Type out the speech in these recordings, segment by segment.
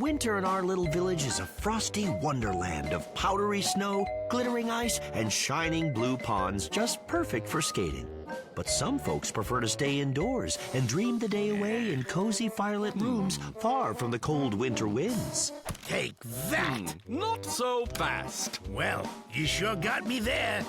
winter in our little village is a frosty wonderland of powdery snow, glittering ice, and shining blue ponds just perfect for skating. But some folks prefer to stay indoors and dream the day away in cozy firelit rooms far from the cold winter winds. Take that! Not so fast. Well, you sure got me there.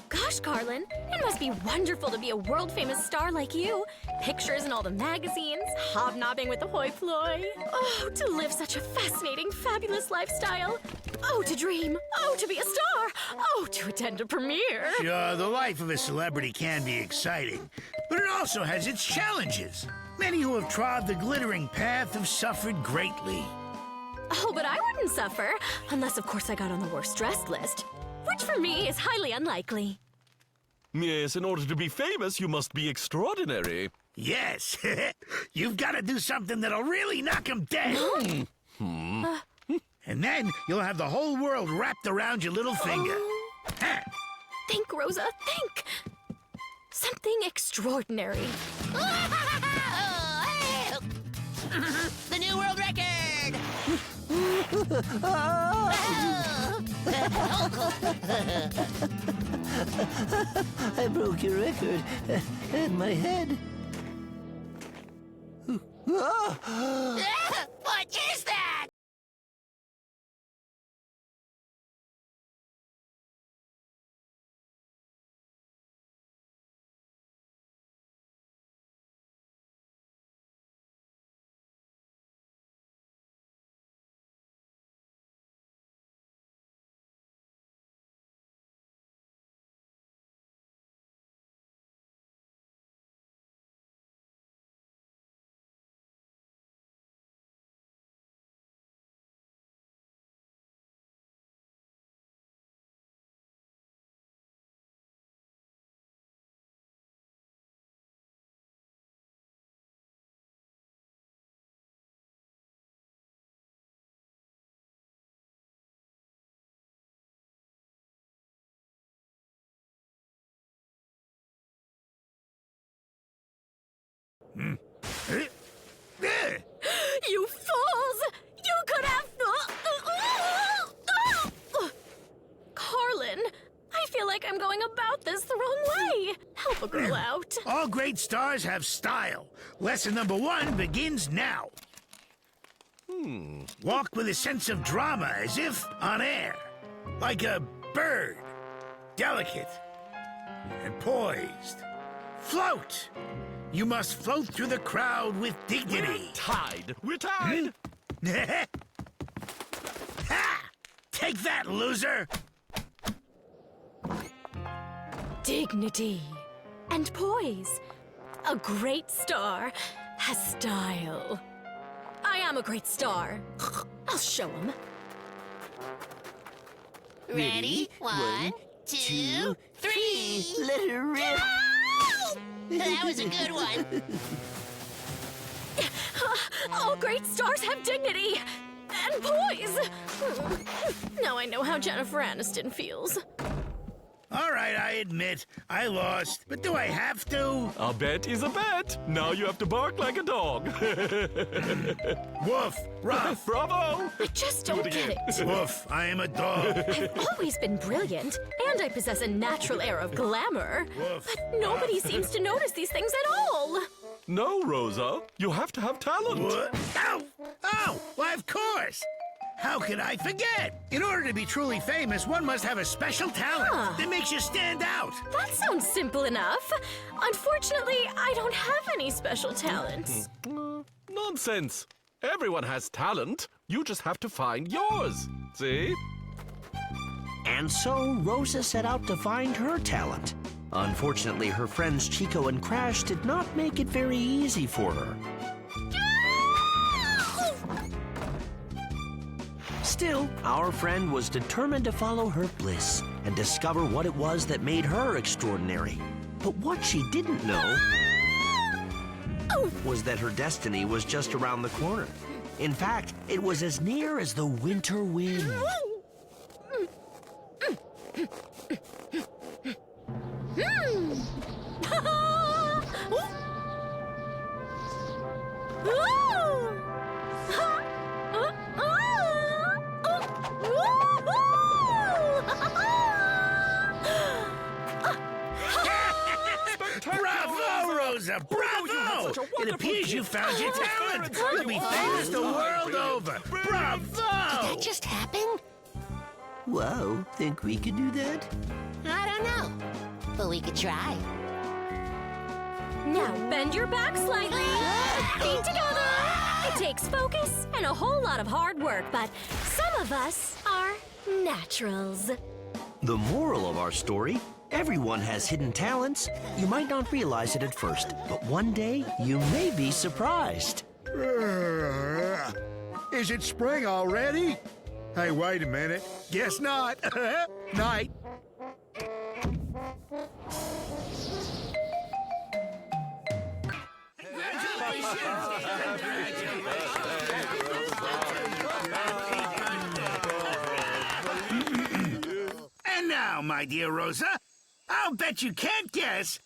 Gosh, Carlin, it must be wonderful to be a world-famous star like you. Pictures in all the magazines, hobnobbing with the hoi polloi. Oh, to live such a fascinating, fabulous lifestyle. Oh, to dream. Oh, to be a star. Oh, to attend a premiere. Sure, the life of a celebrity can be exciting, but it also has its challenges. Many who have trod the glittering path have suffered greatly. Oh, but I wouldn't suffer, unless, of course, I got on the worst dressed list, which for me is highly unlikely. Yes, in order to be famous, you must be extraordinary. Yes, you've got to do something that'll really knock 'em dead. And then you'll have the whole world wrapped around your little finger. Ha! Think, Rosa, think. Something extraordinary. The new world record! I broke your record and my head. What is that? You fools! You could have... Carlin, I feel like I'm going about this the wrong way. Help a girl out. All great stars have style. Lesson number 1 begins now. Walk with a sense of drama as if on air. Like a bird. Delicate and poised. Float! You must float through the crowd with dignity. Tied. We're tied. Ha! Take that, loser! Dignity and poise. A great star has style. I am a great star. I'll show him. Ready? 1, 2, 3. Let her rip. That was a good one. All great stars have dignity and poise. Now I know how Jennifer Aniston feels. All right, I admit, I lost. But do I have to? A bet is a bet. Now you have to bark like a dog. Woof, rough. Bravo! I just don't get it. Woof, I am a dog. I've always been brilliant, and I possess a natural air of glamour. Woof. But nobody seems to notice these things at all. No, Rosa. You have to have talent. What? Ow! Oh, why, of course. How could I forget? In order to be truly famous, one must have a special talent that makes you stand out. That sounds simple enough. Unfortunately, I don't have any special talents. Nonsense. Everyone has talent. You just have to find yours. See? And so Rosa set out to find her talent. Unfortunately, her friends Chico and Crash did not make it very easy for her. Still, our friend was determined to follow her bliss and discover what it was that made her extraordinary. But what she didn't know was that her destiny was just around the corner. In fact, it was as near as the winter wind. Rosa, bravo! It appears you found your talent. You'll be famous the world over. Bravo! That just happened? Wow, think we could do that? I don't know. But we could try. Now bend your back slightly. Feet together. It takes focus and a whole lot of hard work, but some of us are naturals. The moral of our story: everyone has hidden talents. You might not realize it at first, but one day you may be surprised. Is it spring already? Hey, wait a minute. Guess not. Night. And now, my dear Rosa, I'll bet you can't guess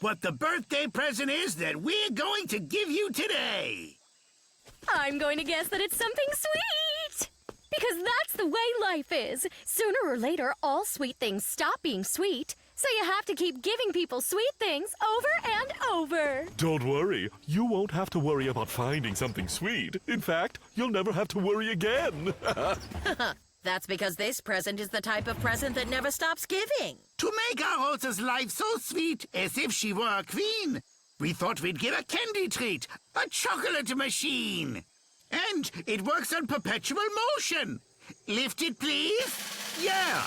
what the birthday present is that we're going to give you today. I'm going to guess that it's something sweet. Because that's the way life is. Sooner or later, all sweet things stop being sweet. So you have to keep giving people sweet things over and over. Don't worry. You won't have to worry about finding something sweet. In fact, you'll never have to worry again. That's because this present is the type of present that never stops giving. To make our Rosa's life so sweet, as if she were a queen, we thought we'd give a candy treat, a chocolate machine. And it works on perpetual motion. Lift it, please. Yeah.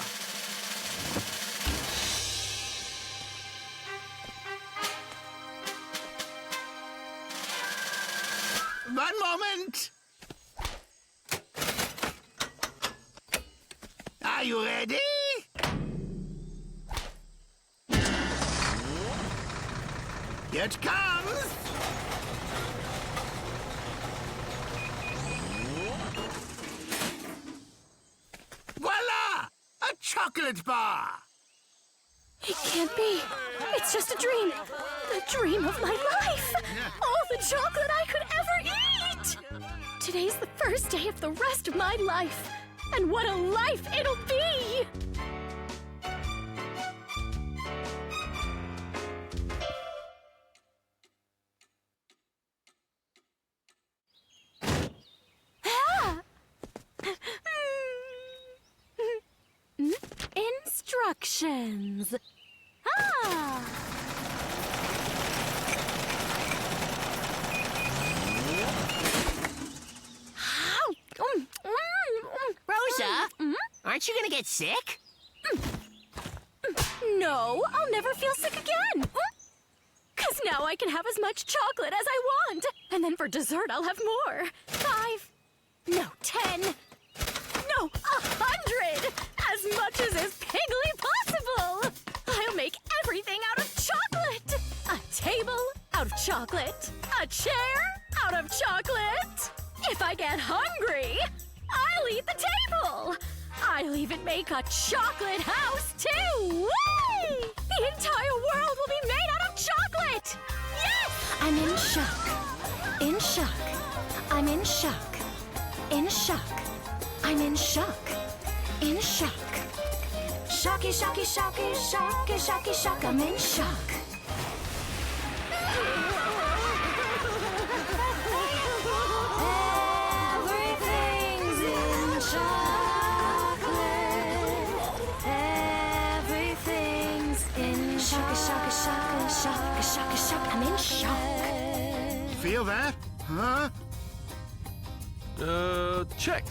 One moment. Are you ready? Here it comes. Voila! A chocolate bar. It can't be. It's just a dream. The dream of my life. All the chocolate I could ever eat. Today's the first day of the rest of my life. And what a life it'll be! Instructions. Rosa, aren't you gonna get sick? No, I'll never feel sick again. 'Cause now I can have as much chocolate as I want. And then for dessert, I'll have more. 5, no, 10, no, 100. As much as is pigly possible. I'll make everything out of chocolate. A table out of chocolate. A chair out of chocolate. If I get hungry, I'll eat the table. I'll even make a chocolate house, too! Whee! The entire world will be made out of chocolate! Yes! I'm in shock. In shock. I'm in shock. In shock. I'm in shock. In shock. Shocky, shocky, shocky, shocky, shocky, shock. I'm in shock. Everything's in chocolate. Everything's in shock, shock, shock, shock, shock, shock. I'm in shock. Feel that? Huh? Check.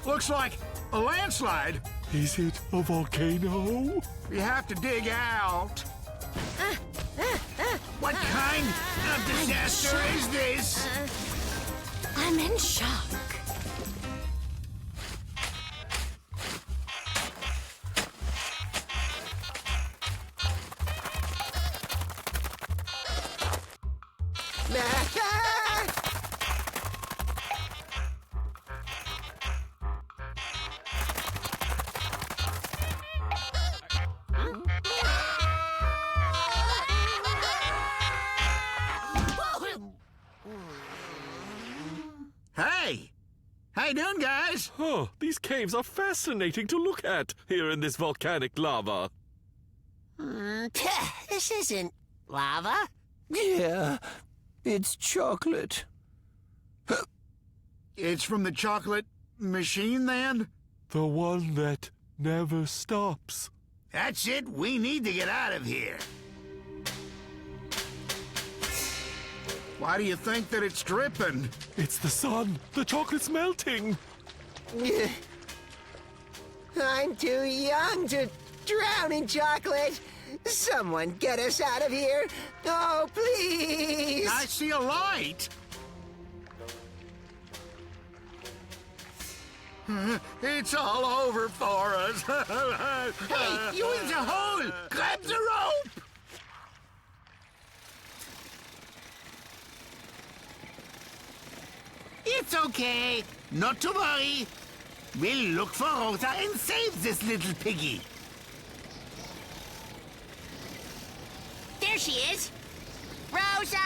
Looks like a landslide. Is it a volcano? You have to dig out. What kind of disaster is this? I'm in shock. Hey! How you doing, guys? Oh, these caves are fascinating to look at here in this volcanic lava. This isn't lava. Yeah, it's chocolate. It's from the chocolate machine, then? The one that never stops. That's it. We need to get out of here. Why do you think that it's dripping? It's the sun. The chocolate's melting. I'm too young to drown in chocolate. Someone get us out of here. Oh, please. I see a light. It's all over for us. Hey, you in the hole! Grab the rope! It's okay. Not to worry. We'll look for Rosa and save this little piggy. There she is. Rosa!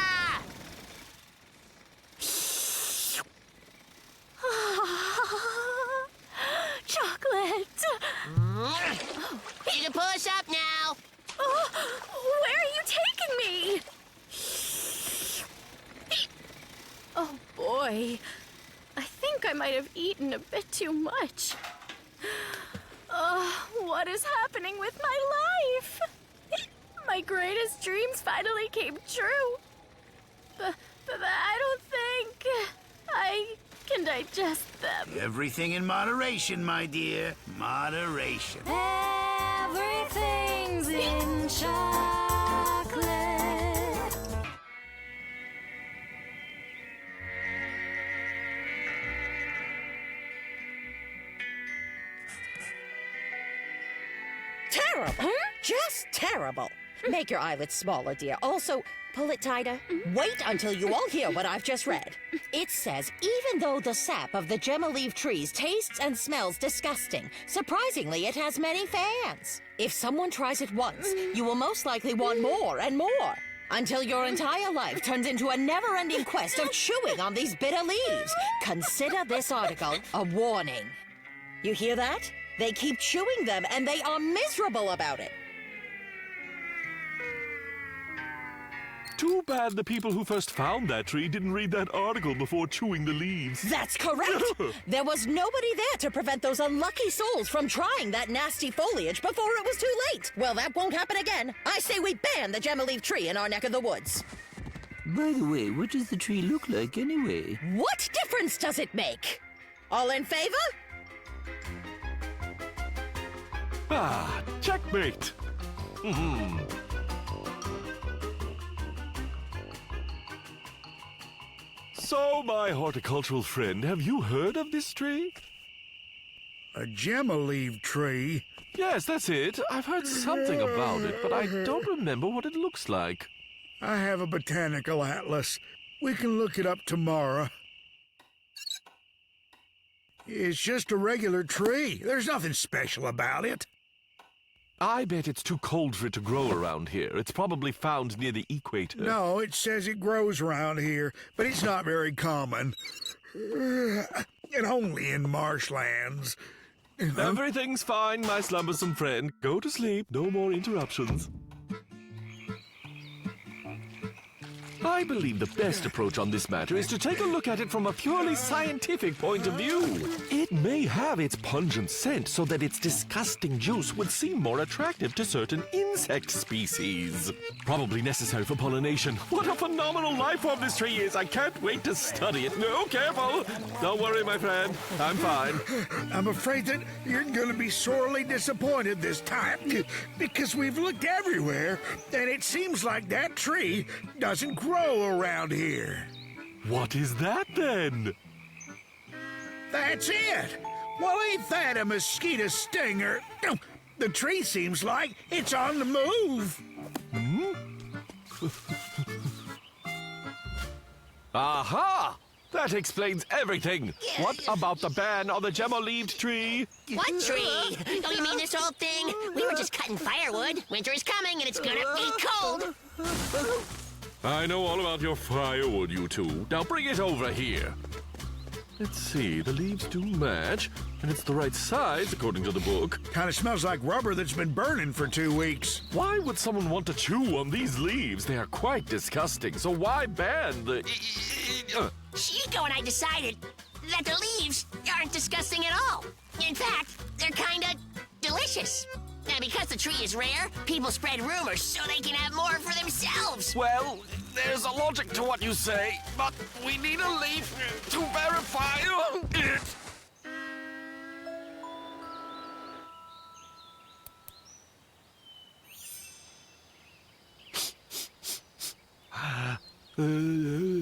Chocolate! You can pull us up now. Oh, where are you taking me? Oh, boy. I think I might have eaten a bit too much. What is happening with my life? My greatest dreams finally came true. But I don't think I can digest them. Everything in moderation, my dear. Moderation. Everything's in chocolate. Terrible. Just terrible. Make your eyelids smaller, dear. Also, pull it tighter. Wait until you all hear what I've just read. It says, even though the sap of the gemma leaf trees tastes and smells disgusting, surprisingly, it has many fans. If someone tries it once, you will most likely want more and more, until your entire life turns into a never-ending quest of chewing on these bitter leaves. Consider this article a warning. You hear that? They keep chewing them, and they are miserable about it. Too bad the people who first found that tree didn't read that article before chewing the leaves. That's correct. There was nobody there to prevent those unlucky souls from trying that nasty foliage before it was too late. Well, that won't happen again. I say we ban the gemma leaf tree in our neck of the woods. By the way, what does the tree look like anyway? What difference does it make? All in favor? Ah, checkmate. So, my horticultural friend, have you heard of this tree? A gemma leaf tree? Yes, that's it. I've heard something about it, but I don't remember what it looks like. I have a botanical atlas. We can look it up tomorrow. It's just a regular tree. There's nothing special about it. I bet it's too cold for it to grow around here. It's probably found near the equator. No, it says it grows around here, but it's not very common. And only in marshlands. Everything's fine, my slumbersome friend. Go to sleep. No more interruptions. I believe the best approach on this matter is to take a look at it from a purely scientific point of view. It may have its pungent scent so that its disgusting juice would seem more attractive to certain insect species. Probably necessary for pollination. What a phenomenal life form this tree is! I can't wait to study it. No, careful! Don't worry, my friend. I'm fine. I'm afraid that you're going to be sorely disappointed this time, because we've looked everywhere, and it seems like that tree doesn't grow around here. What is that, then? That's it. Well, ain't that a mosquito stinger? The tree seems like it's on the move. Aha! That explains everything. What about the ban on the gemma-leaved tree? What tree? Oh, you mean this old thing? We were just cutting firewood. Winter is coming and it's gonna be cold. I know all about your firewood, you two. Now bring it over here. Let's see, the leaves do match, and it's the right size according to the book. Kind of smells like rubber that's been burning for 2 weeks. Why would someone want to chew on these leaves? They are quite disgusting, so why ban the... Chico and I decided that the leaves aren't disgusting at all. In fact, they're kinda delicious. And because the tree is rare, people spread rumors so they can have more for themselves. Well, there's a logic to what you say, but we need a leaf to verify it.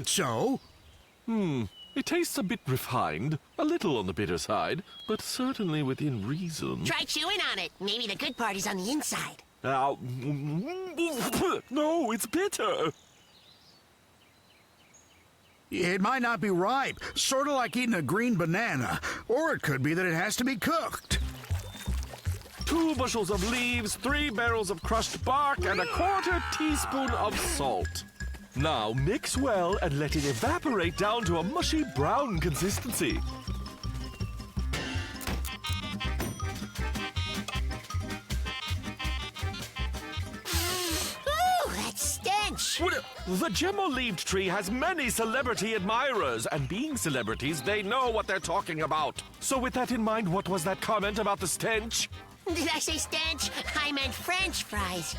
So? It tastes a bit refined, a little on the bitter side, but certainly within reason. Try chewing on it. Maybe the good part is on the inside. No, it's bitter. It might not be ripe, sort of like eating a green banana. Or it could be that it has to be cooked. 2 bushels of leaves, 3 barrels of crushed bark, and a 1/4 teaspoon of salt. Now mix well and let it evaporate down to a mushy brown consistency. Ooh, that stench! The gem-leaved tree has many celebrity admirers, and being celebrities, they know what they're talking about. So with that in mind, what was that comment about the stench? Did I say stench? I meant French fries.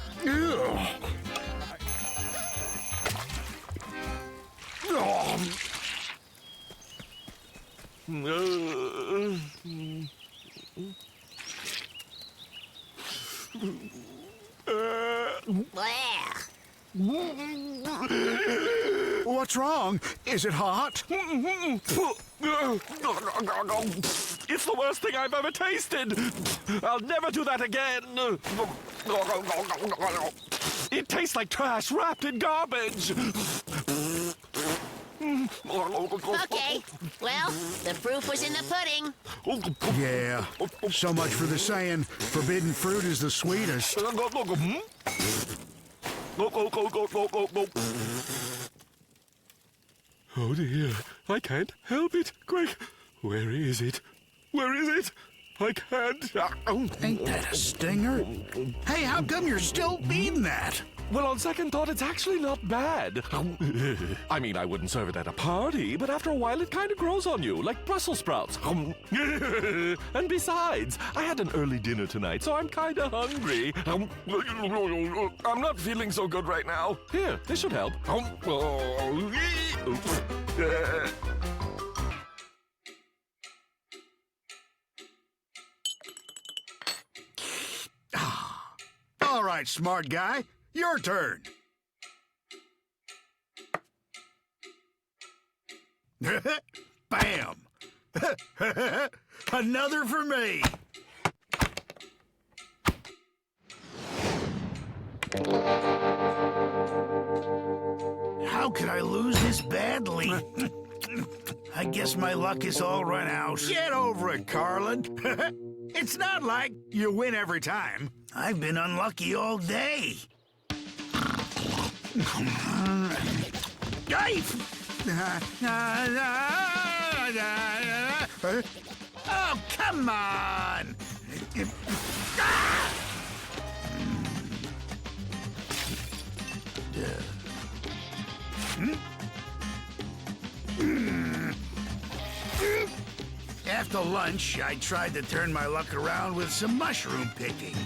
Blech. What's wrong? Is it hot? It's the worst thing I've ever tasted. I'll never do that again. It tastes like trash wrapped in garbage. Okay, well, the proof was in the pudding. Yeah. So much for the saying, forbidden fruit is the sweetest. Oh dear, I can't help it. Quick, where is it? Where is it? I can't. Ain't that a stinger? Hey, how come you're still eating that? Well, on second thought, it's actually not bad. I mean, I wouldn't serve it at a party, but after a while it kind of grows on you, like Brussels sprouts. And besides, I had an early dinner tonight, so I'm kind of hungry. I'm not feeling so good right now. Here, this should help. All right, smart guy, your turn. Bam! Another for me. How could I lose this badly? I guess my luck is all run out. Get over it, Carlin. It's not like you win every time. I've been unlucky all day. Oh, come on! After lunch, I tried to turn my luck around with some mushroom picking.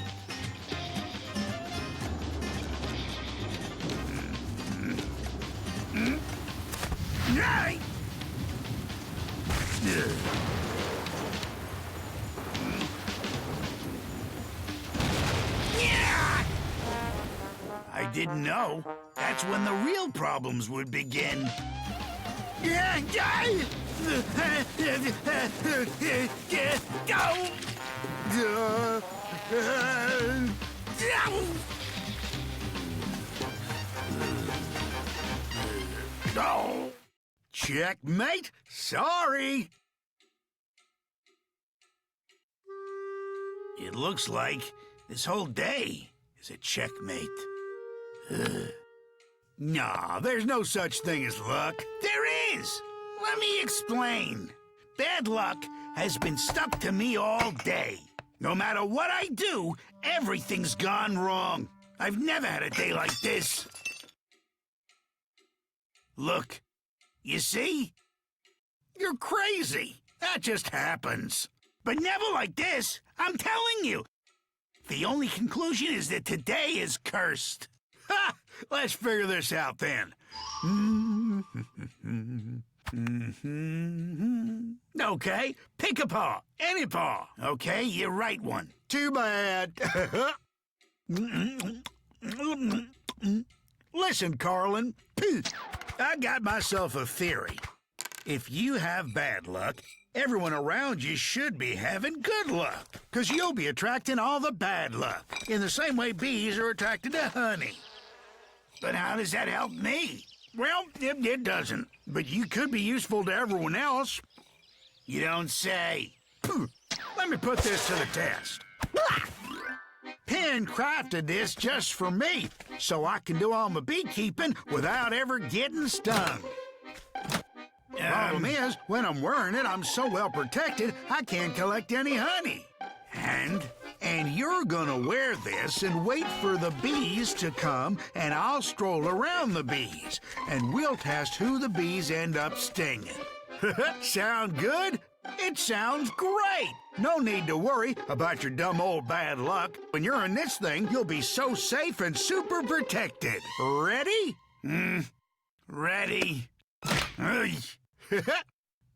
I didn't know. That's when the real problems would begin. Oh. Checkmate? Sorry. It looks like this whole day is a checkmate. Nah, there's no such thing as luck. There is. Let me explain. Bad luck has been stuck to me all day. No matter what I do, everything's gone wrong. I've never had a day like this. Look, you see? You're crazy. That just happens. But never like this, I'm telling you. The only conclusion is that today is cursed. Ha! Let's figure this out then. Okay, pick a paw. Any paw. Okay, you write one. Too bad. Listen, Carlin. I got myself a theory. If you have bad luck, everyone around you should be having good luck. Because you'll be attracting all the bad luck. In the same way bees are attracted to honey. But how does that help me? Well, it doesn't. But you could be useful to everyone else. You don't say. Let me put this to the test. Penn crafted this just for me, so I can do all my beekeeping without ever getting stung. Problem is, when I'm wearing it, I'm so well protected, I can't collect any honey. And you're gonna wear this and wait for the bees to come, and I'll stroll around the bees, and we'll test who the bees end up stinging. Sound good? It sounds great! No need to worry about your dumb old bad luck. When you're in this thing, you'll be so safe and super protected. Ready? Ready.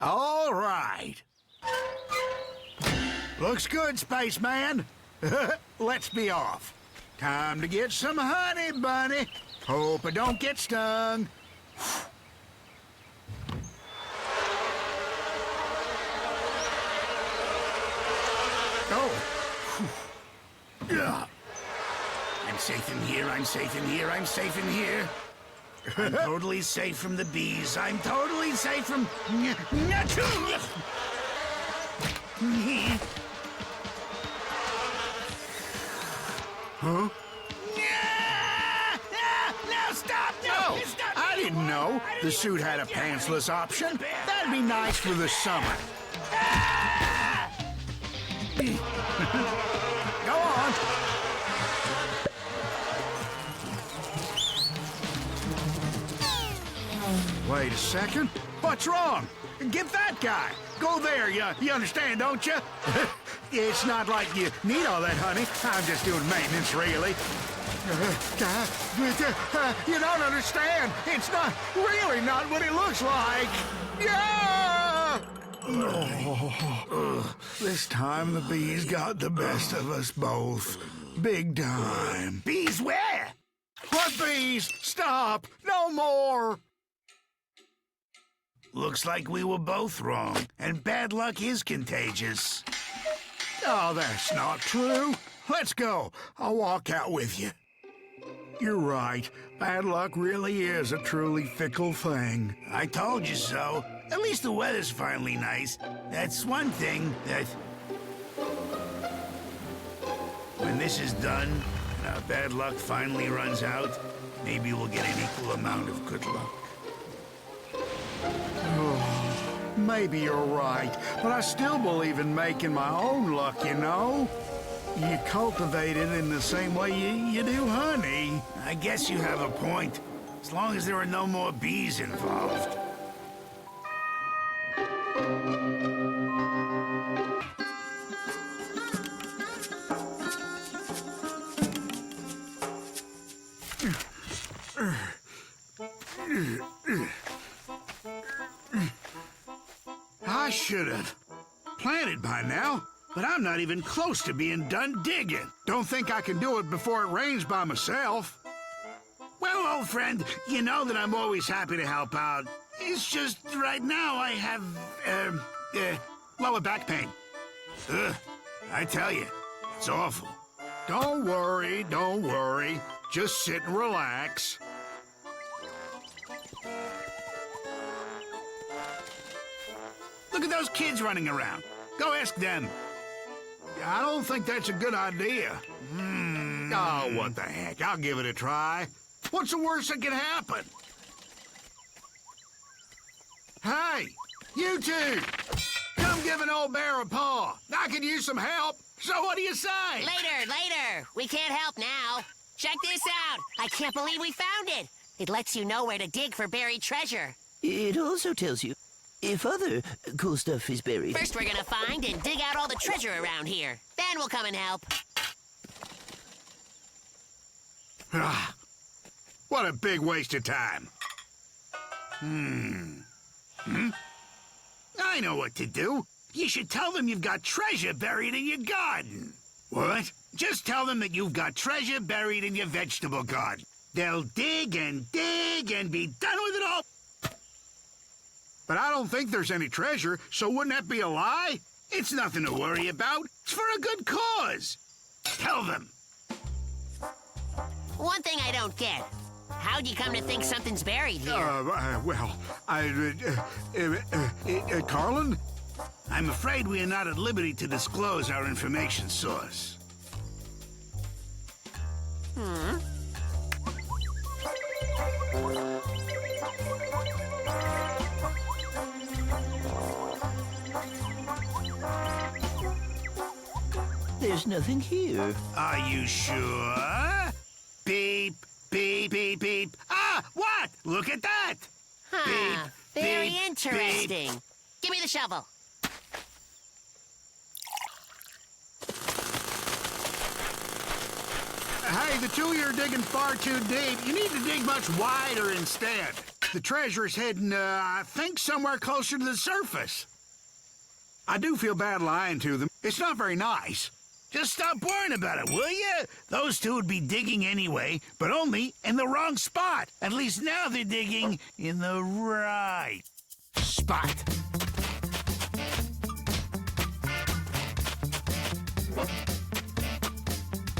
All right. Looks good, spaceman. Let's be off. Time to get some honey, bunny. Hope I don't get stung. Oh. I'm safe in here, I'm safe in here, I'm safe in here. I'm totally safe from the bees. I'm totally safe from... Huh? No, stop! No! Stop. I didn't know the suit had a pantsless option. That'd be nice for the summer. Go on. Wait a second. What's wrong? Get that guy. Go there, you understand, don't you? It's not like you need all that honey. I'm just doing maintenance, really. You don't understand. It's not really not what it looks like. Yeah! This time the bees got the best of us both. Big time. Bees where? What bees? Stop! No more! Looks like we were both wrong, and bad luck is contagious. Oh, that's not true. Let's go. I'll walk out with you. You're right. Bad luck really is a truly fickle thing. I told you so. At least the weather's finally nice. That's one thing that... When this is done, and our bad luck finally runs out, maybe we'll get an equal amount of good luck. Maybe you're right, but I still believe in making my own luck, you know? You cultivate it in the same way you do honey. I guess you have a point, as long as there are no more bees involved. I should have planted by now, but I'm not even close to being done digging. Don't think I can do it before it rains by myself. Well, old friend, you know that I'm always happy to help out. It's just right now I have, lower back pain. I tell you, it's awful. Don't worry, don't worry. Just sit and relax. Look at those kids running around. Go ask them. I don't think that's a good idea. Oh, what the heck. I'll give it a try. What's the worst that can happen? Hey, you two! I'm giving old Bear a paw. I could use some help. So what do you say? Later. We can't help now. Check this out. I can't believe we found it. It lets you know where to dig for buried treasure. It also tells you if other cool stuff is buried. First, we're gonna find and dig out all the treasure around here. Then we'll come and help. What a big waste of time. I know what to do. You should tell them you've got treasure buried in your garden. What? Just tell them that you've got treasure buried in your vegetable garden. They'll dig and be done with it all. But I don't think there's any treasure, so wouldn't that be a lie? It's nothing to worry about. It's for a good cause. Tell them. One thing I don't get. How'd you come to think something's buried here? Carlin? I'm afraid we are not at liberty to disclose our information source. There's nothing here. Are you sure? Beep, beep, beep, beep. Ah, what? Look at that. Huh. Beep, Very beep, interesting. beep. Give me the shovel. Hey, the two of you are digging far too deep. You need to dig much wider instead. The treasure's hidden, I think, somewhere closer to the surface. I do feel bad lying to them. It's not very nice. Just stop worrying about it, will you? Those two would be digging anyway, but only in the wrong spot. At least now they're digging in the right spot.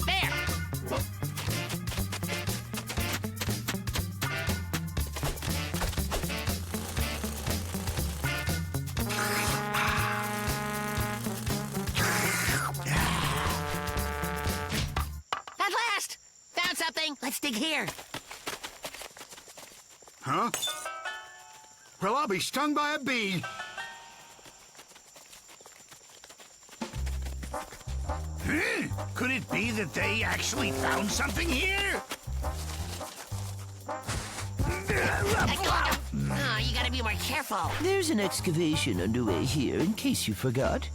There. At last! Found something. Let's dig here. Huh? Well, I'll be stung by a bee. Could it be that they actually found something here? Oh, you gotta be more careful. There's an excavation underway here, in case you forgot.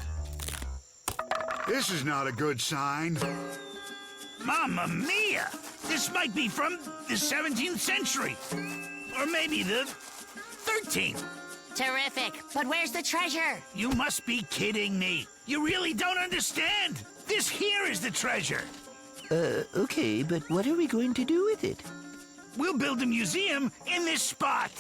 This is not a good sign. Mamma mia! This might be from the 17th century. Or maybe the 13th. Terrific. But where's the treasure? You must be kidding me. You really don't understand. This here is the treasure. Okay, but what are we going to do with it? We'll build a museum in this spot.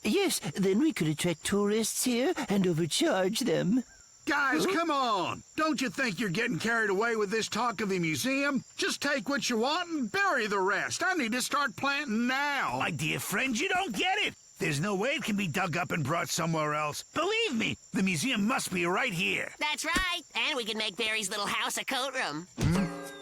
Yes, then we could attract tourists here and overcharge them. Guys, come on. Don't you think you're getting carried away with this talk of the museum? Just take what you want and bury the rest. I need to start planting now. My dear friend, you don't get it. There's no way it can be dug up and brought somewhere else. Believe me, the museum must be right here. That's right. And we can make Barry's little house a coat room.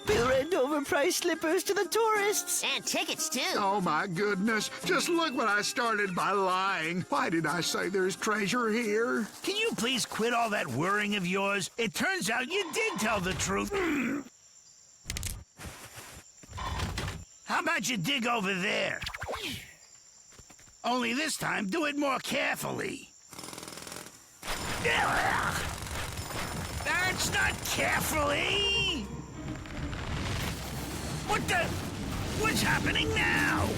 We'll rent overpriced slippers to the tourists. And tickets, too. Oh, my goodness. Just look what I started by lying. Why did I say there's treasure here? Can you please quit all that worrying of yours? It turns out you did tell the truth. How about you dig over there? Only this time, do it more carefully. That's not carefully! What the... What's happening now?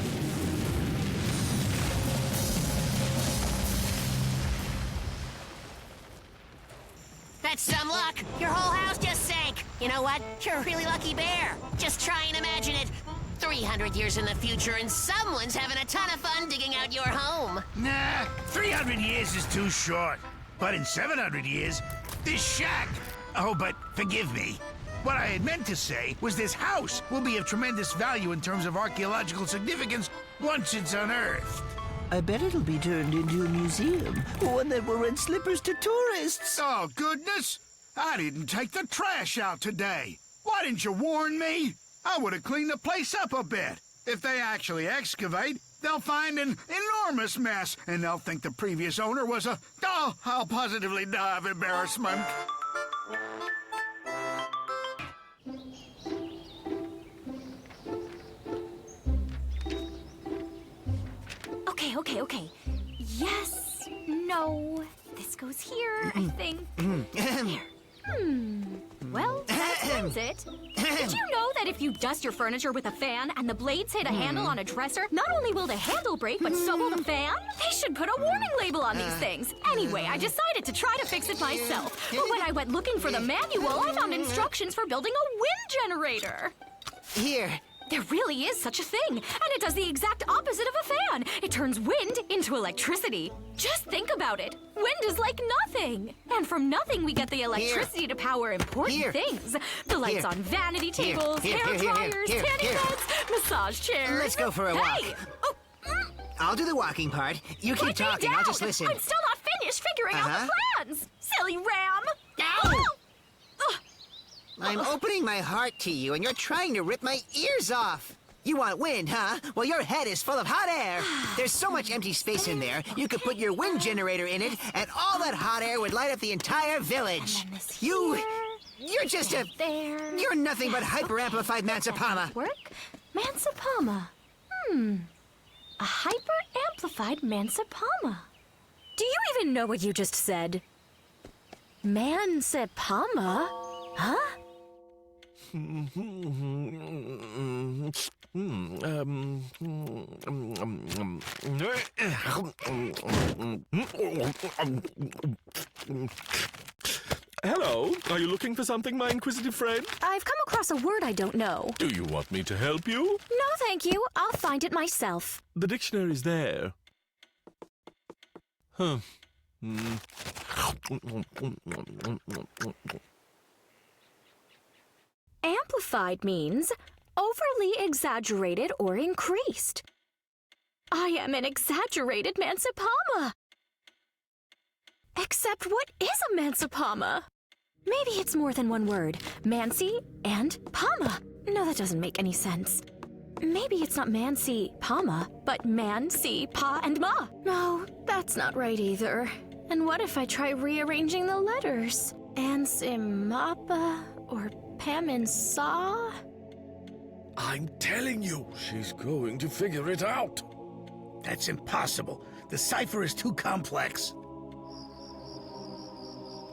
That's some luck. Your whole house just sank. You know what? You're a really lucky bear. Just try and imagine it. 300 years in the future and someone's having a ton of fun digging out your home. Nah, 300 years is too short. But in 700 years, this shack... Oh, but forgive me. What I had meant to say was this house will be of tremendous value in terms of archaeological significance once it's unearthed. I bet it'll be turned into a museum, one that will rent slippers to tourists. Oh, goodness! I didn't take the trash out today. Why didn't you warn me? I would have cleaned the place up a bit. If they actually excavate, they'll find an enormous mess, and they'll think the previous owner was a... Oh, I'll positively die of embarrassment. Okay. Yes, no, this goes here, I think. Here. Well, that explains it. Did you know that if you dust your furniture with a fan and the blades hit a handle on a dresser, not only will the handle break, but so will the fan? They should put a warning label on these things. Anyway, I decided to try to fix it myself. But when I went looking for the manual, I found instructions for building a wind generator. Here. There really is such a thing, and it does the exact opposite of a fan. It turns wind into electricity. Just think about it. Wind is like nothing. And from nothing, we get the electricity to power important things. The lights on vanity tables, hair dryers, tanning beds, massage chairs. Let's go for a walk. Hey! I'll do the walking part. You keep talking, I'll just listen. I'm still not finished figuring out the plans. Silly ram. Ow! I'm opening my heart to you, and you're trying to rip my ears off. You want wind, huh? Well, your head is full of hot air. There's so much empty space in there, you could put your wind generator in it, and all that hot air would light up the entire village. You're just a... There. You're nothing but hyper-amplified Mansapama. Work? Mansapama. A hyper-amplified Mansapama. Do you even know what you just said? Mansapama? Huh? Hello, are you looking for something, my inquisitive friend? I've come across a word I don't know. Do you want me to help you? No, thank you. I'll find it myself. The dictionary's there. Huh. Amplified means overly exaggerated or increased. I am an exaggerated Mansapama. Except what is a Mansapama? Maybe it's more than one word. Mancy and Pama. No, that doesn't make any sense. Maybe it's not Mancy, Pama, but Man, Si, Pa, and Ma. No, that's not right either. And what if I try rearranging the letters? Ansimapa or Paminsaw? I'm telling you, she's going to figure it out. That's impossible. The cipher is too complex.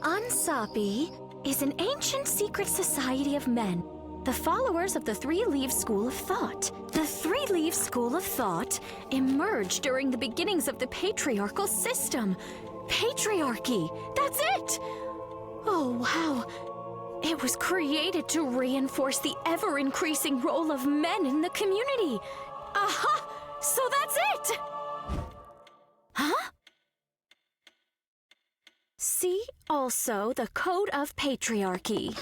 Ansapi is an ancient secret society of men, the followers of the Three-Leaf School of Thought. The Three-Leaf School of Thought emerged during the beginnings of the patriarchal system. Patriarchy, that's it! Oh, wow. It was created to reinforce the ever-increasing role of men in the community. Aha! So that's it! Huh? See also the Code of Patriarchy.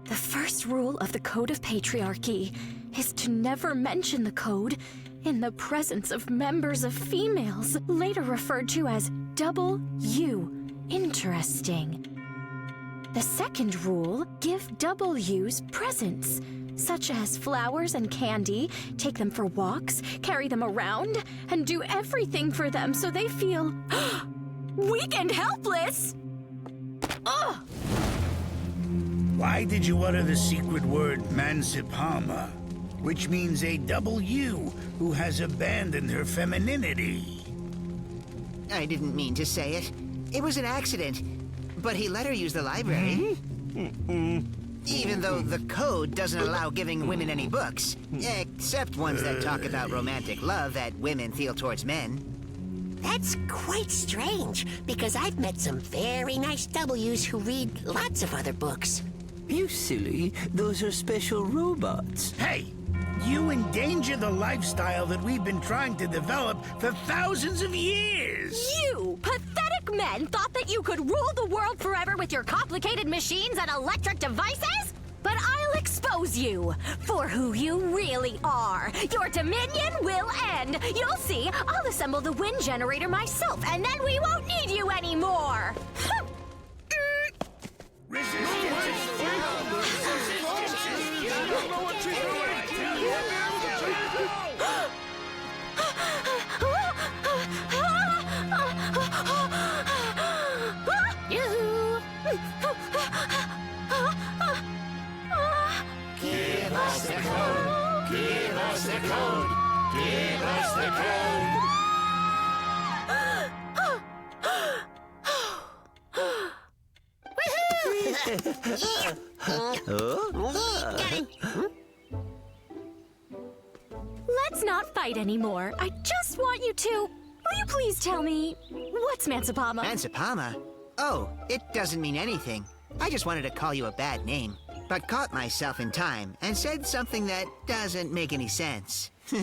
The first rule of the Code of Patriarchy is to never mention the code in the presence of members of females, later referred to as W. Interesting. The second rule, give W's presents, such as flowers and candy, take them for walks, carry them around, and do everything for them so they feel weak and helpless. Ugh! Why did you utter the secret word Mansipama, which means a W who has abandoned her femininity? I didn't mean to say it. It was an accident. But he let her use the library. Even though the code doesn't allow giving women any books, except ones that talk about romantic love that women feel towards men. That's quite strange, because I've met some very nice W's who read lots of other books. You silly. Those are special robots. Hey, you endanger the lifestyle that we've been trying to develop for thousands of years. You pathetic men thought that you could rule the world forever with your complicated machines and electric devices? But I'll expose expose you for who you really are. Your dominion will end. You'll see, I'll assemble the wind generator myself, and then we won't need you anymore. Give us the code! Give us the code! Give us the code! Let's not fight anymore. I just want you to... Will you please tell me, what's Mansapama? Mansapama? Oh, it doesn't mean anything. I just wanted to call you a bad name, but caught myself in time and said something that doesn't make any sense. Oh,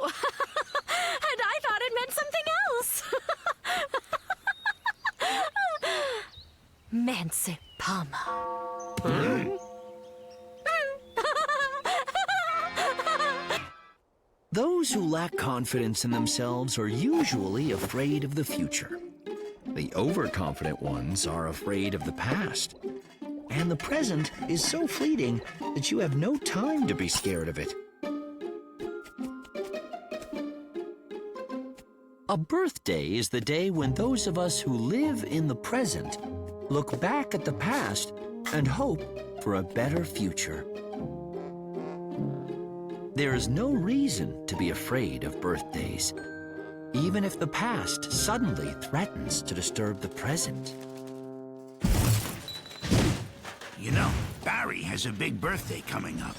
and I thought it meant something else. Mansapama. Those who lack confidence in themselves are usually afraid of the future. The overconfident ones are afraid of the past. And the present is so fleeting that you have no time to be scared of it. A birthday is the day when those of us who live in the present look back at the past and hope for a better future. There is no reason to be afraid of birthdays, even if the past suddenly threatens to disturb the present. You know, Barry has a big birthday coming up.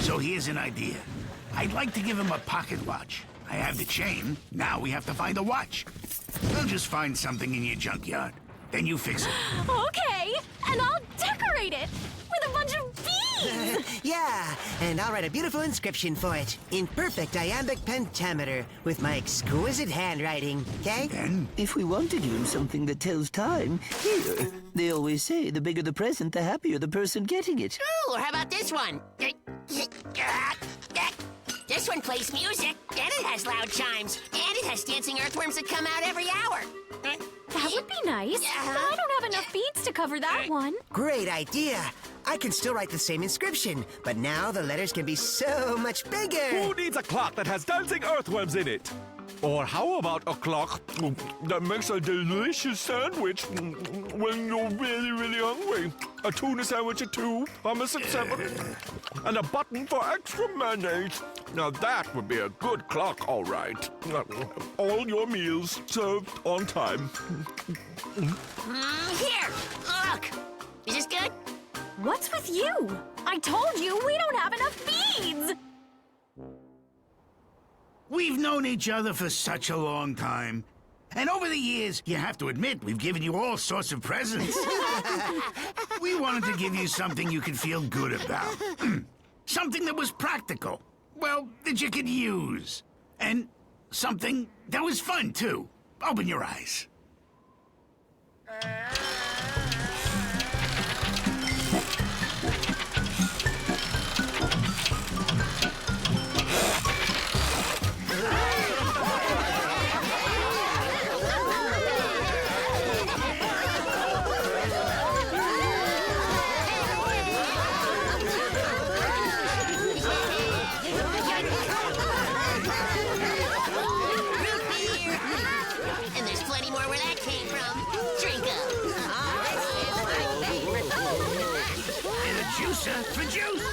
So here's an idea. I'd like to give him a pocket watch. I have the chain. Now we have to find a watch. We'll just find something in your junkyard. Then you fix it. Okay, and I'll decorate it with a bunch of beads. Yeah, and I'll write a beautiful inscription for it in perfect iambic pentameter with my exquisite handwriting, okay? Then If we want to give him something that tells time, here. They always say the bigger the present, the happier the person getting it. Ooh, or how about this one? This one plays music, and it has loud chimes, and it has dancing earthworms that come out every hour. That would be nice, but I don't have enough beads to cover that one. Great idea. I can still write the same inscription, but now the letters can be so much bigger. Who needs a clock that has dancing earthworms in it? Or how about a clock that makes a delicious sandwich when you're really, really hungry? A tuna sandwich at 2, hummus at 7, and a button for extra mayonnaise. Now that would be a good clock, all right. All your meals served on time. Here, look. Is this good? What's with you? I told you we don't have enough beads. we've known each other for such a long time. And over the years, you have to admit, we've given you all sorts of presents. We wanted to give you something you could feel good about. Something that was practical. Well, that you could use. And something that was fun, too. Open your eyes. And there's plenty more where that came from. Drink up. And a juicer for juice.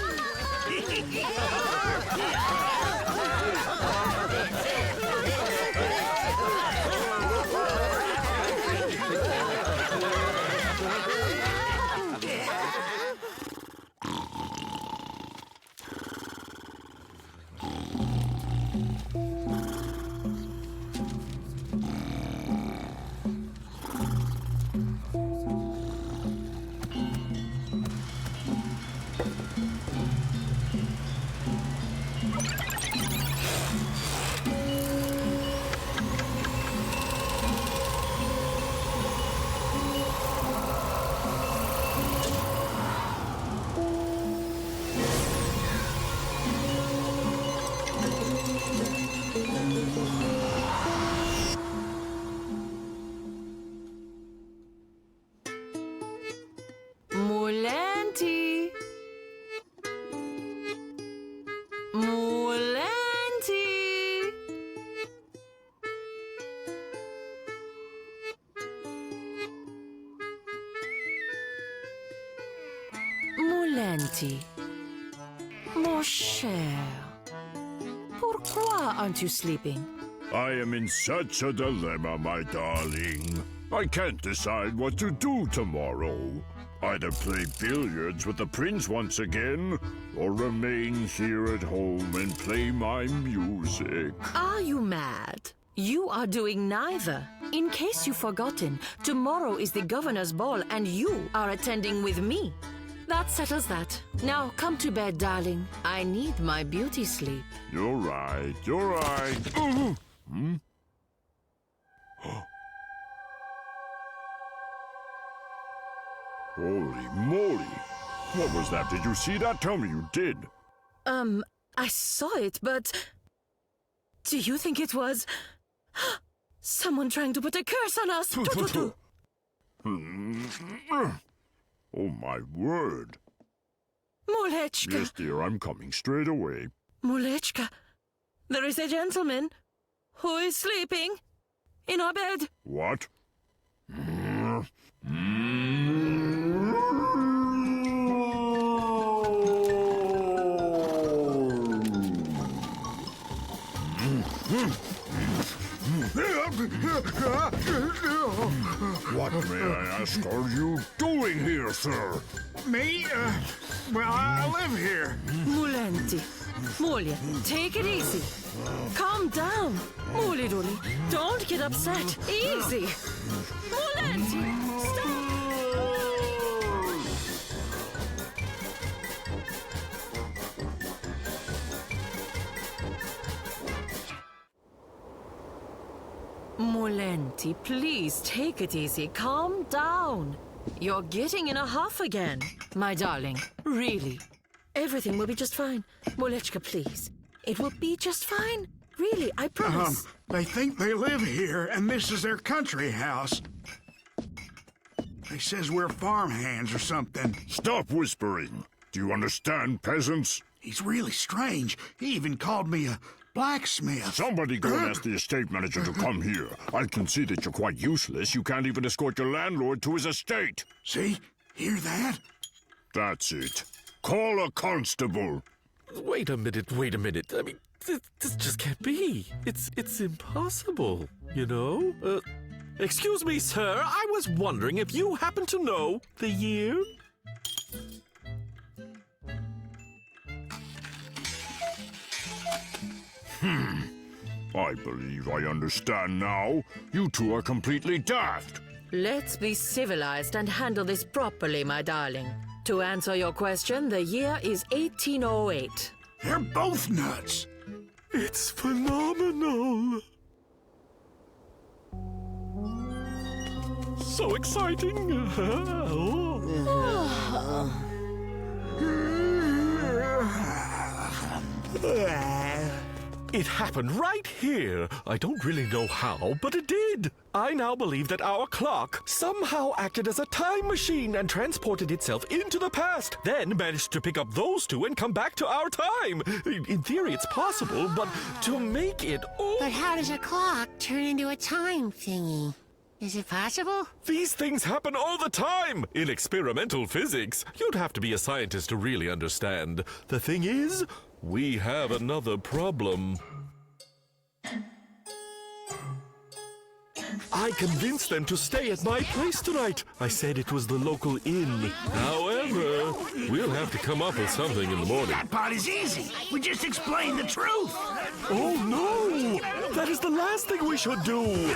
Moulenti. Mon cher. Pourquoi aren't you sleeping? I am in such a dilemma, my darling. I can't decide what to do tomorrow. Either play billiards with the prince once again, or remain here at home and play my music. Are you mad? You are doing neither. In case you've forgotten, tomorrow is the governor's ball and you are attending with me. That settles that. Now come to bed, darling. I need my beauty sleep. You're right, you're right. Holy moly! What was that? Did you see that? Tell me you did. I saw it, but... Do you think it was... someone trying to put a curse on us? Oh, my word. Mulechka! Yes, dear, I'm coming straight away. Mulechka, there is a gentleman who is sleeping in our bed. What? What, may I ask, are you doing here, sir? Me? Well, I live here. Mulenti, Mulia, take it easy. Calm down. Muliduli, don't get upset. Easy. Mulenti, stop. Mulenti, please take it easy. Calm down. You're getting in a huff again. My darling, really. Everything will be just fine. Mulechka, please. It will be just fine. Really, I promise. They think they live here, and this is their country house. They says we're farmhands or something. Stop whispering. Do you understand, peasants? He's really strange. He even called me a blacksmith. Somebody go and ask the estate manager to come here. I can see that you're quite useless. You can't even escort your landlord to his estate. See? Hear that? That's it. Call a constable. Wait a minute. I mean, this just can't be. It's impossible, you know? Excuse me, sir. I was wondering if you happen to know the year? I believe I understand now. You two are completely daft. Let's be civilized and handle this properly, my darling. To answer your question, the year is 1808. They're both nuts. It's phenomenal. So exciting. It happened right here. I don't really know how, but it did. I now believe that our clock somehow acted as a time machine and transported itself into the past, then managed to pick up those two and come back to our time. In theory, it's possible, but to make it all... But how does a clock turn into a time thingy? Is it possible? These things happen all the time in experimental physics. You'd have to be a scientist to really understand. The thing is, we have another problem. I convinced them to stay at my place tonight. I said it was the local inn. However, we'll have to come up with something in the morning. That part is easy. We just explained the truth. Oh, no! That is the last thing we should do!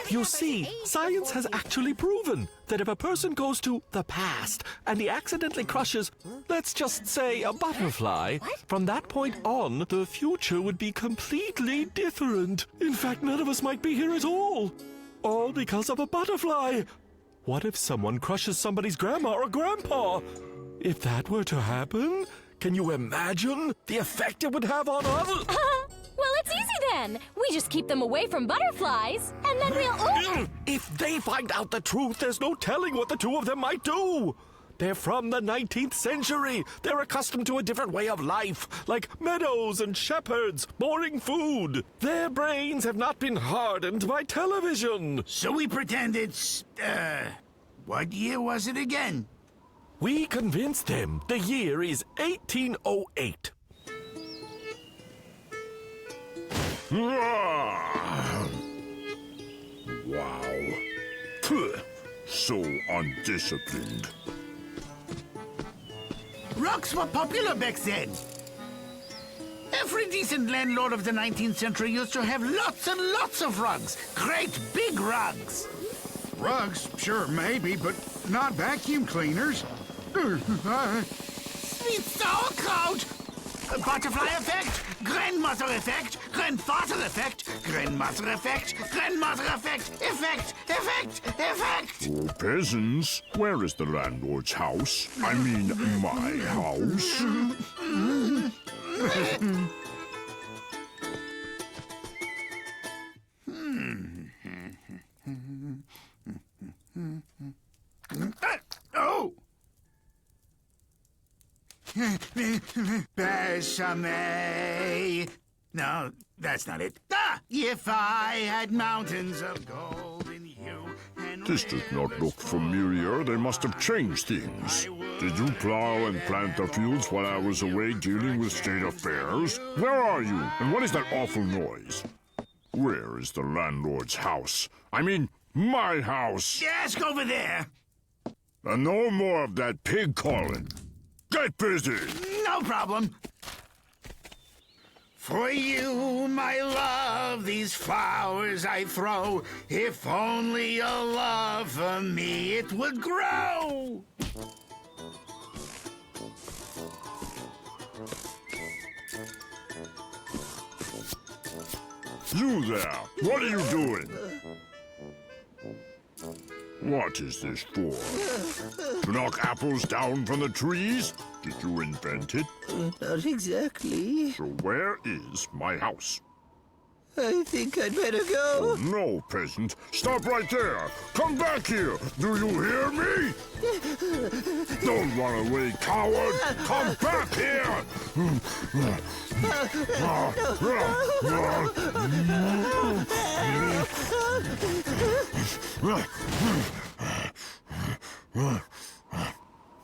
You see, science has actually proven that if a person goes to the past and he accidentally crushes, let's just say, a butterfly, from that point on, the future would be completely different. In fact, none of us might be here at all. All because of a butterfly. What if someone crushes somebody's grandma or grandpa? If that were to happen, can you imagine the effect it would have on us? Well, it's easy then. We just keep them away from butterflies, and then we'll... If they find out the truth, there's no telling what the two of them might do. They're from the 19th century. They're accustomed to a different way of life, like meadows and shepherds, boring food. Their brains have not been hardened by television. So we pretend it's, What year was it again? We convinced them. The year is 1808. Wow. Pugh. So undisciplined. Rugs were popular back then. Every decent landlord of the 19th century used to have lots and lots of rugs. Great big rugs. Rugs, sure, maybe, but not vacuum cleaners. Sweet sauerkraut! Butterfly effect, grandmother effect, grandfather effect, grandmother effect, grandmother effect, effect! Oh, peasants, where is the landlord's house? I mean, my house. Oh! Besame. No, that's not it. Ah! If I had mountains of gold in you and This does not look familiar. They must have changed things. Did you plow and plant the fields while I was away dealing with state affairs? Where are you? And what is that awful noise? Where is the landlord's house? I mean, my house! Ask over there. And no more of that pig calling. Get busy! No problem. For you, my love, these flowers I throw. If only your love for me it would grow. You there! What are you doing? What is this for? To knock apples down from the trees? Did you invent it? Not exactly. So where is my house? I think I'd better go. Oh, no, peasant. Stop right there. Come back here. Do you hear me? Don't run away, coward. Come back here.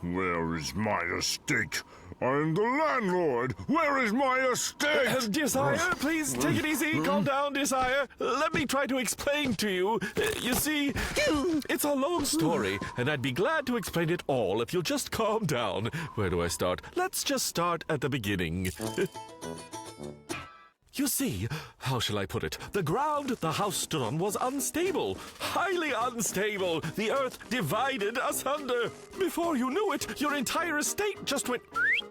Where is my estate? I'm the landlord. Where is my estate? Dear sire, please take it easy. Calm down, dear sire. Let me try to explain to you. You see, it's a long story, and I'd be glad to explain it all if you'll just calm down. Where do I start? Let's just start at the beginning. You see, how shall I put it? The ground the house stood on was unstable, highly unstable. The earth divided asunder. Before you knew it, your entire estate just went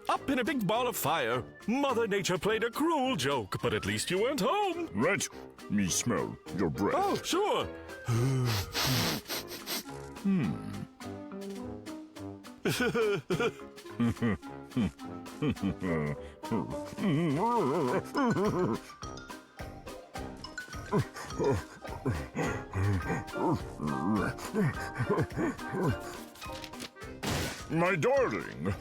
up in a big ball of fire. Mother Nature played a cruel joke, but at least you went home. Let me smell your breath. Oh, sure. My darling,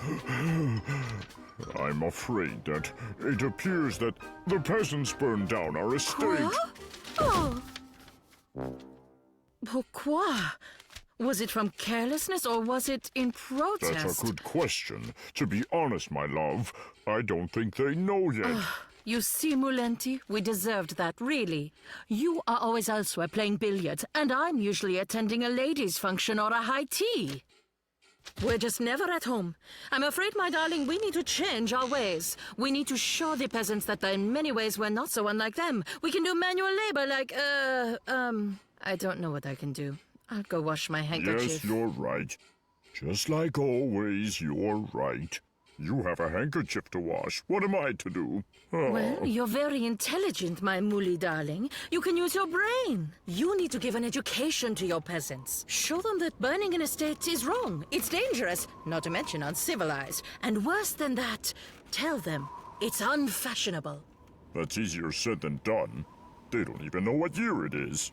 I'm afraid that it appears that the peasants burned down our estate. Oh. Pourquoi? Was it from carelessness or was it in protest? That's a good question. To be honest, my love, I don't think they know yet. You see, Mulenti, we deserved that, really. You are always elsewhere playing billiards, and I'm usually attending a ladies' function or a high tea. We're just never at home. I'm afraid, my darling, we need to change our ways. We need to show the peasants that in many ways we're not so unlike them. We can do manual labor like, I don't know what I can do. I'll go wash my handkerchief. Yes, you're right. Just like always, you're right. You have a handkerchief to wash. What am I to do? Oh. Well, you're very intelligent, my Muli darling. You can use your brain. You need to give an education to your peasants. Show them that burning an estate is wrong. It's dangerous, not to mention uncivilized. And worse than that, tell them it's unfashionable. That's easier said than done. They don't even know what year it is.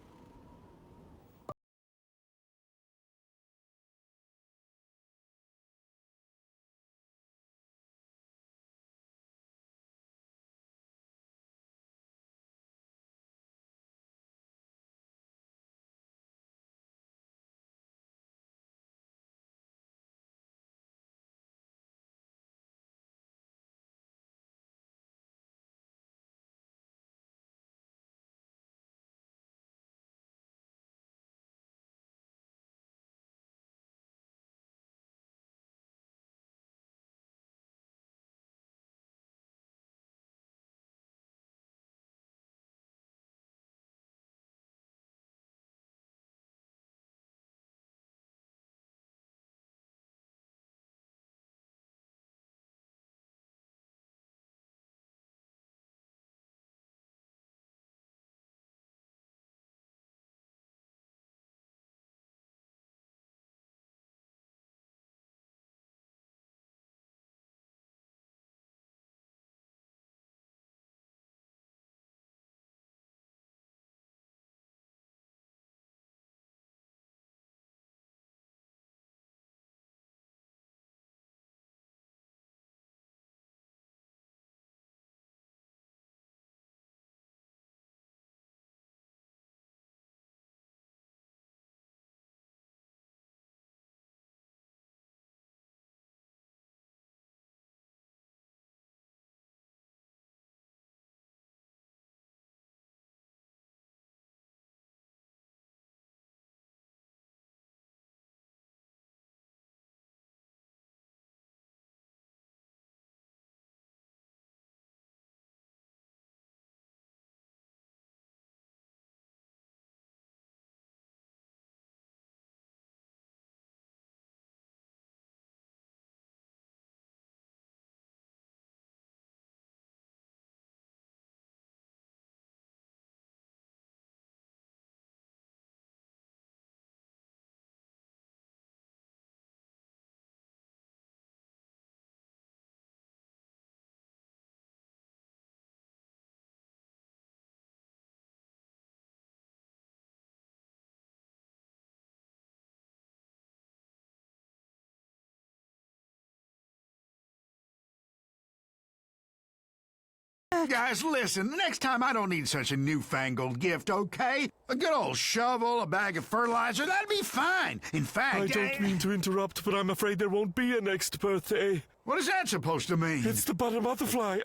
Guys, listen, next time I don't need such a newfangled gift, okay? A good old shovel, a bag of fertilizer, that'd be fine. In fact, I don't mean to interrupt, but I'm afraid there won't be a next birthday. what is that supposed to mean? It's the butterfly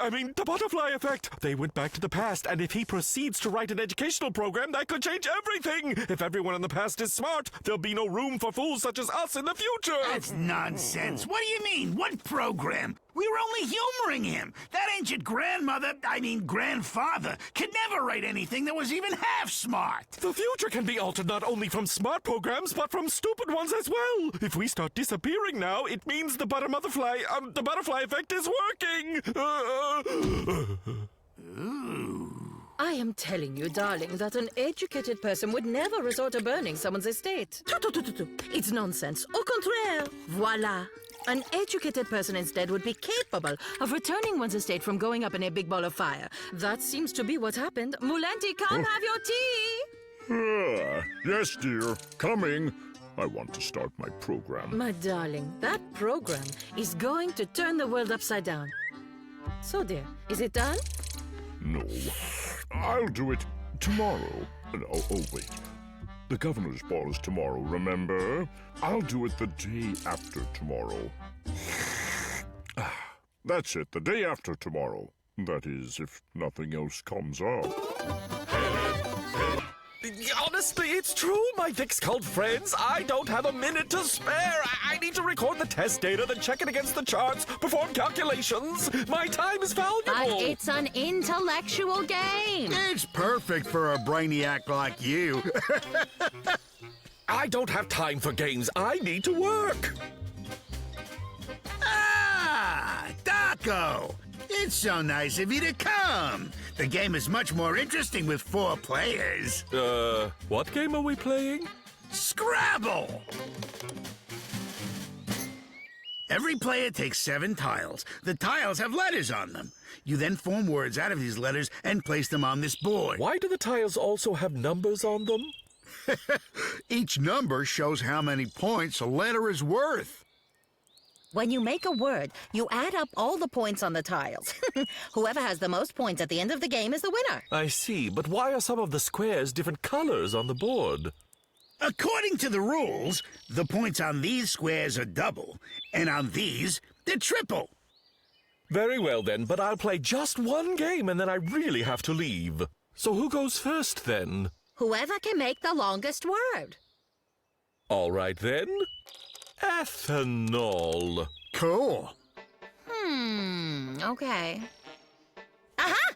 effect. They went back to the past, and if he proceeds to write an educational program, that could change everything. If everyone in the past is smart, there'll be no room for fools such as us in the future. That's nonsense. What do you mean? What program? We were only humoring him. That ancient grandfather, could never write anything that was even half smart. The future can be altered not only from smart programs, but from stupid ones as well. If we start disappearing now, it means the butterfly effect is working. I am telling you, darling, that an educated person would never resort to burning someone's estate. It's nonsense. Au contraire. Voila. An educated person instead would be capable of returning one's estate from going up in a big ball of fire. That seems to be what happened. Moulanti, come have your tea. Yes, dear. Coming. I want to start my program. My darling, that program is going to turn the world upside down. So, dear, is it done? No. I'll do it tomorrow. Oh, wait. The governor's ball is tomorrow, remember? I'll do it the day after tomorrow. That's it, the day after tomorrow. That is, if nothing else comes up. Honestly, it's true, my thick-skulled friends. I don't have a minute to spare. I need to record the test data, then check it against the charts, perform calculations. My time is valuable. But it's an intellectual game. It's perfect for a brainiac like you. I don't have time for games. I need to work. Ah, Daco! It's so nice of you to come. The game is much more interesting with 4 players. What game are we playing? Scrabble! Every player takes 7 tiles. The tiles have letters on them. You then form words out of these letters and place them on this board. Why do the tiles also have numbers on them? Each number shows how many points a letter is worth. When you make a word, you add up all the points on the tiles. Whoever has the most points at the end of the game is the winner. I see, but why are some of the squares different colors on the board? According to the rules, the points on these squares are double, and on these, they're triple. Very well then, but I'll play just one game and then I really have to leave. So who goes first then? Whoever can make the longest word. All right then. Ethanol. Cool. Okay. Aha!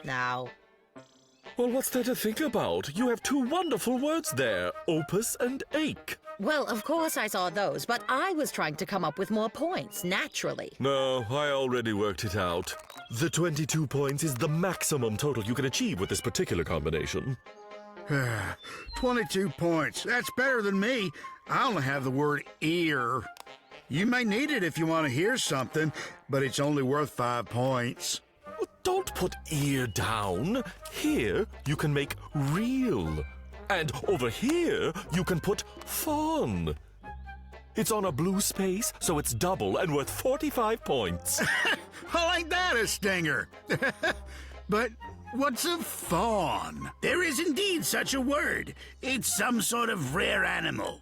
Now. Well, what's there to think about? You have 2 wonderful words there, opus and ache. Well, of course I saw those, but I was trying to come up with more points, naturally. No, I already worked it out. The 22 points is the maximum total you can achieve with this particular combination. 22 points. That's better than me. I only have the word ear. You may need it if you want to hear something, but it's only worth 5 points. Don't put ear down. Here, you can make real. And over here, you can put fawn. It's on a blue space, so it's double and worth 45 points. Well, ain't that a stinger? But what's a fawn? There is indeed such a word. It's some sort of rare animal.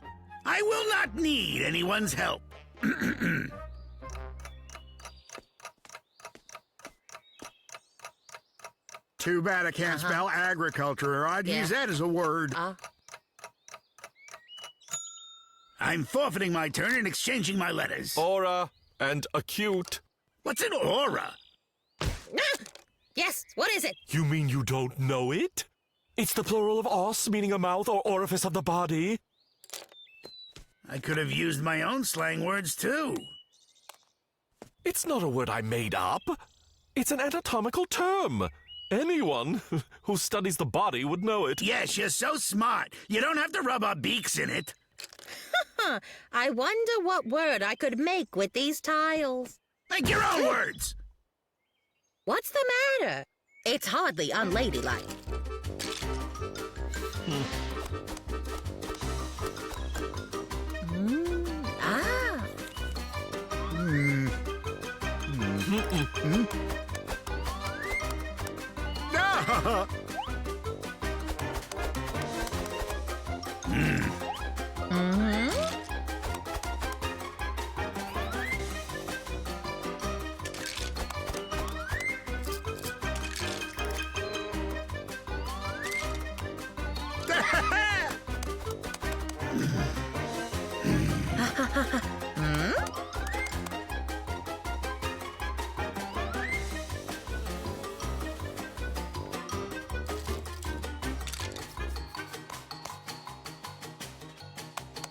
I will not need anyone's help. Too bad I can't spell agriculture, or I'd use that as a word. I'm forfeiting my turn and exchanging my letters. Aura and acute. What's an aura? Yes, what is it? You mean you don't know it? It's the plural of os, meaning a mouth or orifice of the body. I could have used my own slang words, too. It's not a word I made up. It's an anatomical term. Anyone who studies the body would know it. Yes, you're so smart. You don't have to rub our beaks in it. I wonder what word I could make with these tiles. Make your own words. What's the matter? It's hardly unladylike.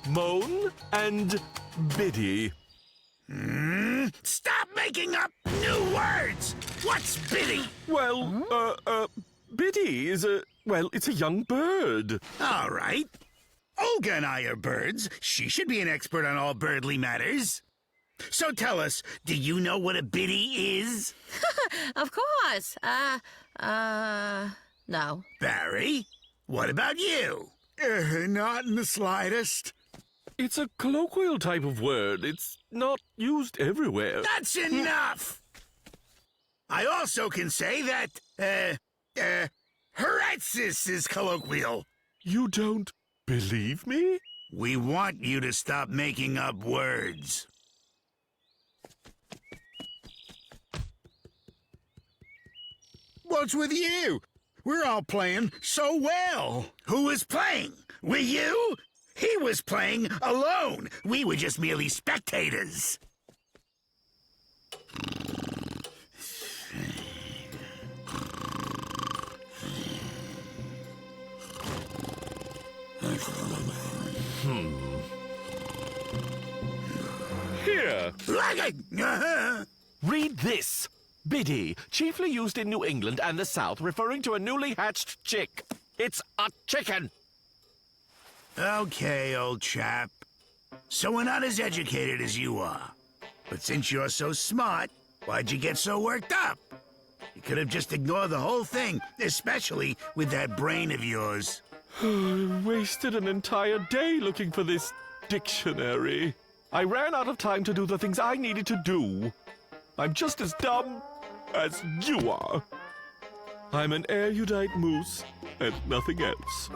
Moan and Biddy. Stop making up new words! What's Biddy? Well, Biddy is it's a young bird. All right. Olga and I are birds. She should be an expert on all birdly matters. So tell us, do you know what a biddy is? Of course. No. Barry, what about you? Not in the slightest. It's a colloquial type of word. It's not used everywhere. That's enough! I also can say that, Heretsis is colloquial. You don't believe me? We want you to stop making up words. What's with you? We're all playing so well. Who was playing? Were you? He was playing alone. We were just merely spectators. Here. Uh-huh. Read this. Biddy, chiefly used in New England and the South, referring to a newly hatched chick. It's a chicken. Okay, old chap. So we're not as educated as you are. But since you're so smart, why'd you get so worked up? You could have just ignored the whole thing, especially with that brain of yours. I wasted an entire day looking for this dictionary. I ran out of time to do the things I needed to do. I'm just as dumb as you are. I'm an erudite moose and nothing else.